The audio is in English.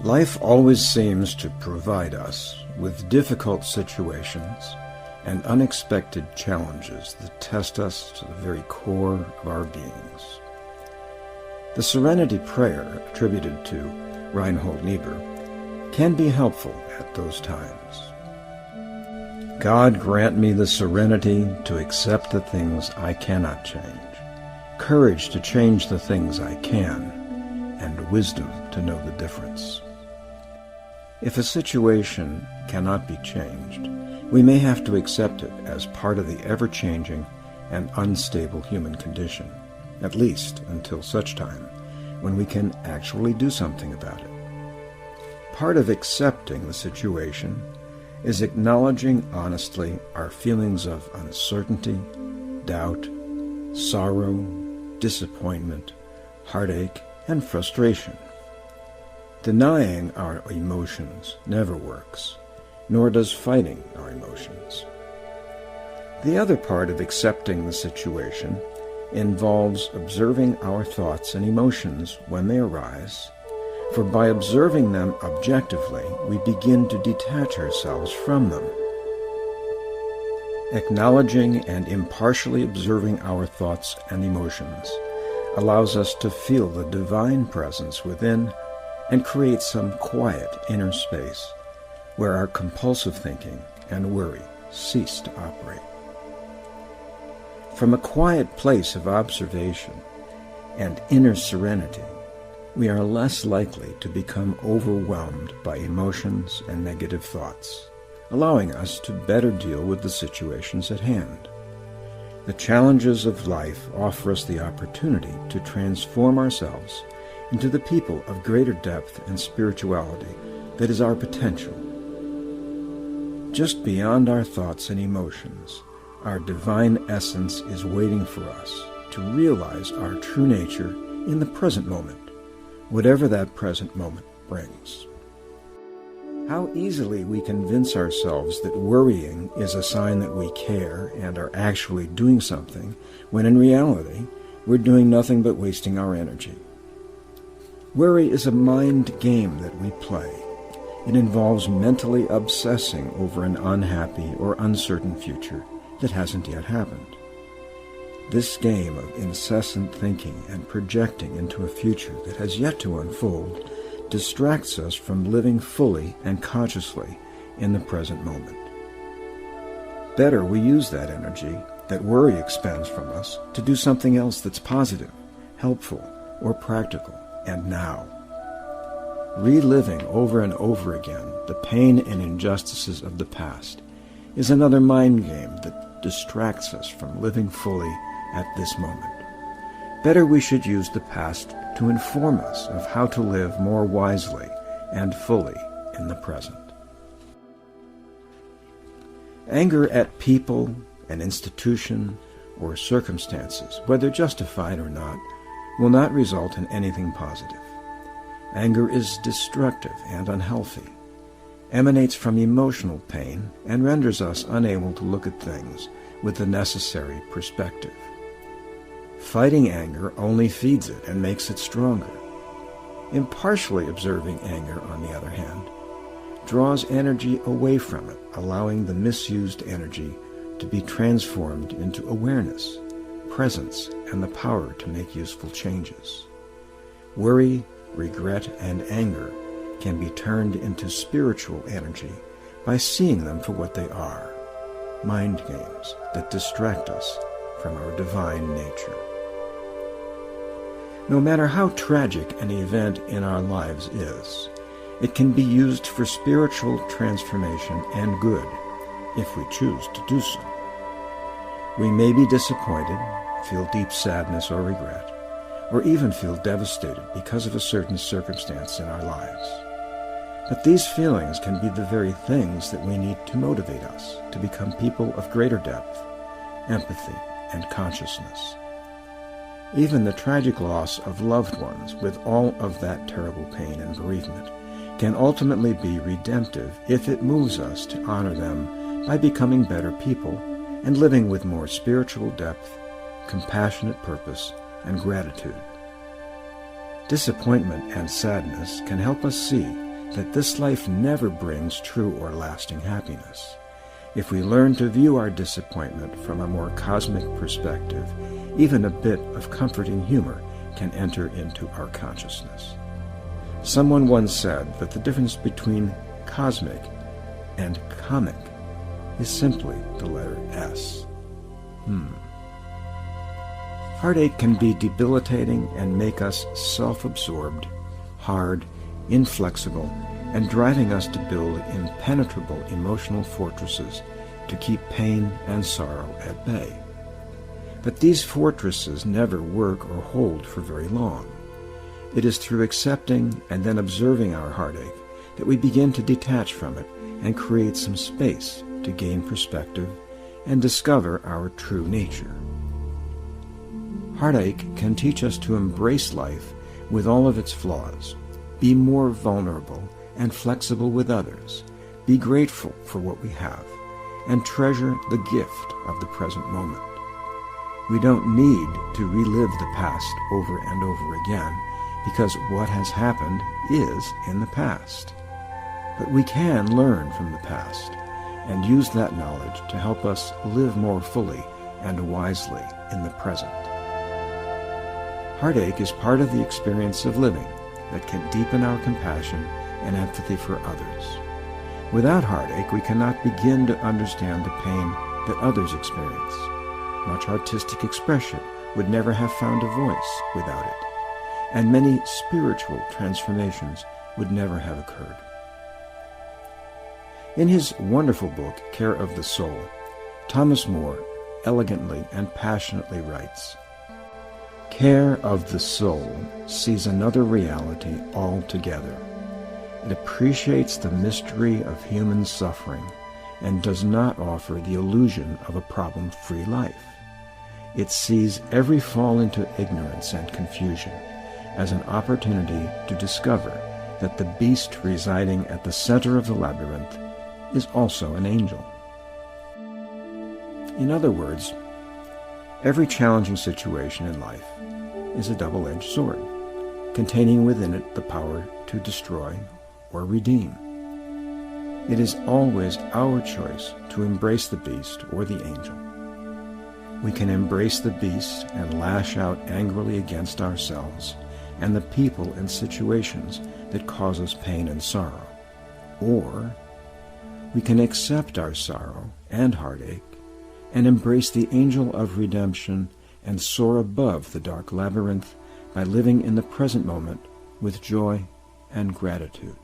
Life always seems to provide us with difficult situations and unexpected challenges that test us to the very core of our beings. The Serenity Prayer, attributed to Reinhold Niebuhr, can be helpful at those times. God, grant me the serenity to accept the things I cannot change, courage to change the things I can, and wisdom to know the difference. If a situation cannot be changed, we may have to accept it as part of the ever-changing and unstable human condition, at least until such time when we can actually do something about it. Part of accepting the situation is acknowledging honestly our feelings of uncertainty, doubt, sorrow, disappointment, heartache, and frustration. Denying our emotions never works, nor does fighting our emotions. The other part of accepting the situation involves observing our thoughts and emotions when they arise, for by observing them objectively, we begin to detach ourselves from them. Acknowledging and impartially observing our thoughts and emotions allows us to feel the divine presence within and create some quiet inner space where our compulsive thinking and worry cease to operate. From a quiet place of observation and inner serenity, we are less likely to become overwhelmed by emotions and negative thoughts, allowing us to better deal with the situations at hand. The challenges of life offer us the opportunity to transform ourselves into the people of greater depth and spirituality that is our potential. Just beyond our thoughts and emotions, our divine essence is waiting for us to realize our true nature in the present moment, whatever that present moment brings. How easily we convince ourselves that worrying is a sign that we care and are actually doing something, when in reality, we're doing nothing but wasting our energy. Worry is a mind game that we play. It involves mentally obsessing over an unhappy or uncertain future that hasn't yet happened. This game of incessant thinking and projecting into a future that has yet to unfold distracts us from living fully and consciously in the present moment. Better we use that energy that worry expends from us to do something else that's positive, helpful, or practical, and now. Reliving over and over again the pain and injustices of the past is another mind game that distracts us from living fully at this moment. Better we should use the past to inform us of how to live more wisely and fully in the present. Anger at people, an institution, or circumstances, whether justified or not, will not result in anything positive. Anger is destructive and unhealthy, emanates from emotional pain, and renders us unable to look at things with the necessary perspective. Fighting anger only feeds it and makes it stronger. Impartially observing anger, on the other hand, draws energy away from it, allowing the misused energy to be transformed into awareness, presence, and the power to make useful changes. Worry, regret, and anger can be turned into spiritual energy by seeing them for what they are, mind games that distract us from our divine nature. No matter how tragic an event in our lives is, it can be used for spiritual transformation and good if we choose to do so. We may be disappointed, feel deep sadness or regret, or even feel devastated because of a certain circumstance in our lives. But these feelings can be the very things that we need to motivate us to become people of greater depth, empathy, and consciousness. Even the tragic loss of loved ones, with all of that terrible pain and bereavement, can ultimately be redemptive if it moves us to honor them by becoming better people and living with more spiritual depth, compassionate purpose, and gratitude. Disappointment and sadness can help us see that this life never brings true or lasting happiness. If we learn to view our disappointment from a more cosmic perspective, even a bit of comforting humor can enter into our consciousness. Someone once said that the difference between cosmic and comic is simply the letter S. Heartache can be debilitating and make us self-absorbed, hard, inflexible, and driving us to build impenetrable emotional fortresses to keep pain and sorrow at bay. But these fortresses never work or hold for very long. It is through accepting and then observing our heartache that we begin to detach from it and create some space to gain perspective and discover our true nature. Heartache can teach us to embrace life with all of its flaws, be more vulnerable and flexible with others, be grateful for what we have, and treasure the gift of the present moment. We don't need to relive the past over and over again, because what has happened is in the past. But we can learn from the past and use that knowledge to help us live more fully and wisely in the present. Heartache is part of the experience of living that can deepen our compassion and empathy for others. Without heartache, we cannot begin to understand the pain that others experience. Much artistic expression would never have found a voice without it, and many spiritual transformations would never have occurred. In his wonderful book, Care of the Soul, Thomas Moore elegantly and passionately writes, "Care of the soul sees another reality altogether. It appreciates the mystery of human suffering and does not offer the illusion of a problem-free life. It sees every fall into ignorance and confusion as an opportunity to discover that the beast residing at the center of the labyrinth is also an angel." In other words, every challenging situation in life is a double-edged sword, containing within it the power to destroy or redeem. It is always our choice to embrace the beast or the angel. We can embrace the beast and lash out angrily against ourselves and the people and situations that cause us pain and sorrow. Or we can accept our sorrow and heartache and embrace the angel of redemption and soar above the dark labyrinth by living in the present moment with joy and gratitude.